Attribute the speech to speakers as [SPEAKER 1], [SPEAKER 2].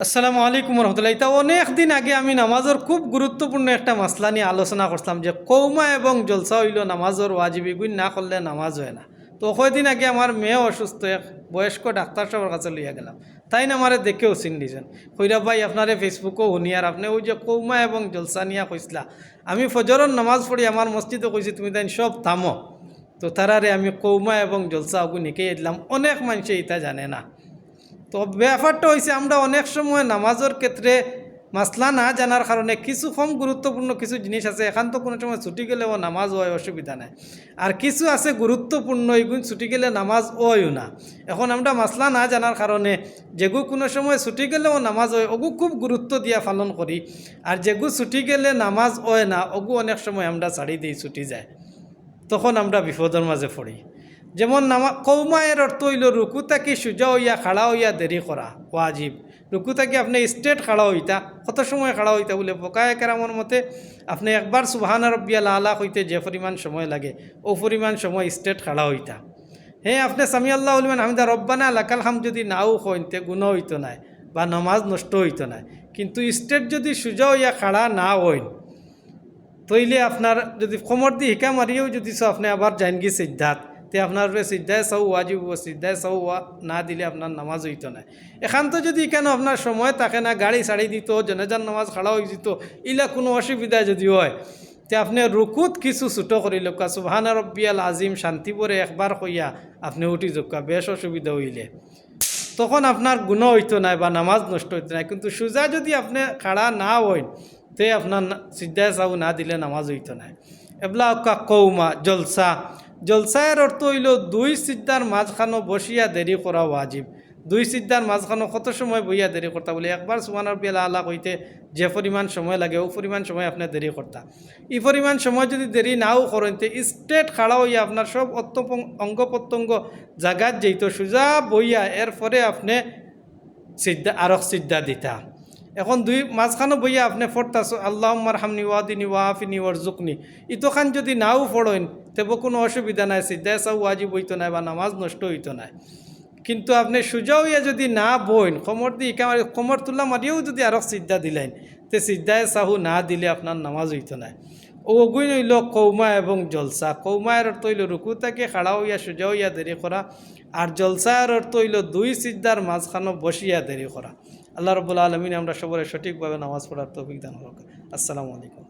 [SPEAKER 1] আসসালামু আলাইকুম রহমতুল্লাহ। তা অনেক দিন আগে আমি নামাজের খুব গুরুত্বপূর্ণ একটা মাসলা নিয়ে আলোচনা করছিলাম যে কৌমা এবং জলসা হইল নামাজের ওয়াজিবি গুণ না করলে নামাজ হয় না। তো কয়দিন আগে আমার মেয়ে অসুস্থ, এক বয়স্ক ডাক্তার সাহেবের কাছে লইয়া গেলাম। তাই না আমারে দেখেও চিন দিয়েছেন, কইরা ভাই আপনারে ফেসবুকও শুনি আর আপনি ওই যে কৌমা এবং জলসা নিয়ে কইসলা, আমি ফজরের নামাজ পড়ি আমার মসজিদে কইছি তুমি তাই সব থামো। তো তারারে আমি কৌমা এবং জলসা ওগুন শিখে দিলাম। অনেক মানুষে এটা জানে না। তো ব্যাপারটা হয়েছে আমরা অনেক সময় নামাজের ক্ষেত্রে মাসলা না জানার কারণে কিছু কম গুরুত্বপূর্ণ কিছু জিনিস আছে, এখান তো কোনো সময় ছুটি গেলেও নামাজ হয়, অসুবিধা নাই। আর কিছু আছে গুরুত্বপূর্ণ, এইগুলো ছুটি গেলে নামাজ হয়ও না। এখন আমরা মাসলা না জানার কারণে যেগু কোনো সময় ছুটি গেলেও নামাজ হয় ওগু খুব গুরুত্ব দিয়া পালন করি, আর যেগু ছুটি গেলে নামাজ হয় না ওগু অনেক সময় আমরা ছাড়ি দিই, ছুটি যায়, তখন আমরা বিপদের মাঝে পড়ি। যেমন কৌমায়ের অর্থ হইল রুকু তাকে সোজা হইয়া খাড়া হইয়া দেরি করা ওয়াজিব। রুকু তাকে আপনি স্ট্রেট খাড়া হইতা, কত সময় খাড়া হইতা বলে ফকায়ে কেরামর মতে আপনি একবার সুবহান রাব্বিয়াল আলা হইতে যে পরিমাণ সময় লাগে ও পরিমাণ সময় স্ট্রেট খাড়া হইতা। হ্যাঁ, আপনি সামি আল্লাহ লিমান হামিদা রব্বানা লাকাল হাম যদি নাও হইতে গুণ হইতো নাই বা নামাজ নষ্ট হইতো নাই। কিন্তু স্ট্রেট যদি সোজা হইয়া খাড়া না হইন তইলে আপনার যদি কোমর দিয়ে হিকা মারিয়েও যদি আপনি আবার যাইন গিয়ে সিদ্ধাত, তে আপনার সিদ্ধায় চাও ওয়াজিব, সিদ্ধায় চাও না দিলে আপনার নামাজ হইতো না। এখান তো যদি কেন আপনার সময় থাকে না, গাড়ি ছাড়ি দিত, জনেজার নামাজ খাড়া হয়ে যেত, ইলা কোনো অসুবিধা যদি হয়, তে আপনি রুকুত কিছু ছুটো করি লোকা সুবহানা রব্বিয়াল আজিম শান্তি পরে একবার কইয়া আপনি উঠি যোক্কা, বেশ অসুবিধা হইলে তখন আপনার গুণ হইতো না বা নামাজ নষ্ট হইতো না। কিন্তু সোজা যদি আপনি খাড়া না হইন তে আপনার সিদ্ধায় চাও না দিলে নামাজ হইতো না। এবলা কৌমা জলসা, জলসায়ের অর্থ হইল দুই সিদ্ধার মাঝখানো বসিয়া দেরি করা ওয়াজিব। দুই সিদ্ধার মাঝখানো কত সময় বইয়া দেরি করতা বলে একবার সুবহান রাব্বিয়াল আলা কইতে যে পরিমাণ সময় লাগে ও পরিমাণ সময় আপনি দেরি করতা। এই পরিমাণ সময় যদি দেরি নাও করেন তে স্ট্রেট খাড়া হইয়া আপনার সব অঙ্গ প্রত্যঙ্গ জাগাত যেত সোজা বইয়া এরপরে আপনি সিদ্ধা আরক সিদ্ধা দিতা। এখন দুই মাঝখানো বইয়া আপনি ফোরতাছো আল্লাহুম্মা রহমনি ওয়াদিনি ওয়াফিনি ওয়ারজুকনি, ইতোখান যদি নাও ফোড়েন তেব কোনো অসুবিধা নাই, সিদ্ধায় চাও ওয়াজিব হইতো নাই বা নামাজ নষ্ট হইতো নাই। কিন্তু আপনি সোজা হইয়া যদি না বইন কোমর দিয়ে কোমর তুলা মারিয়েও যদি আরক সিদ্ধা দিলেন তে সিদ্ধায় চাহু না দিলে আপনার নামাজ হইতো নাই। ওগুই হইল কৌমা এবং জলসা। কৌমায়ের অর্থ হইল রুকু থেকে খাড়া হইয়া সোজা হইয়া দেরি করা, আর জলসার অর্থ হইল দুই সিদ্ধার মাঝখানো বসিয়া দেরি করা। আল্লাহ রাব্বুল আলামিন আমরা সবাই সঠিকভাবে নামাজ পড়ার তৌফিক দান করুন। আসসালামু আলাইকুম।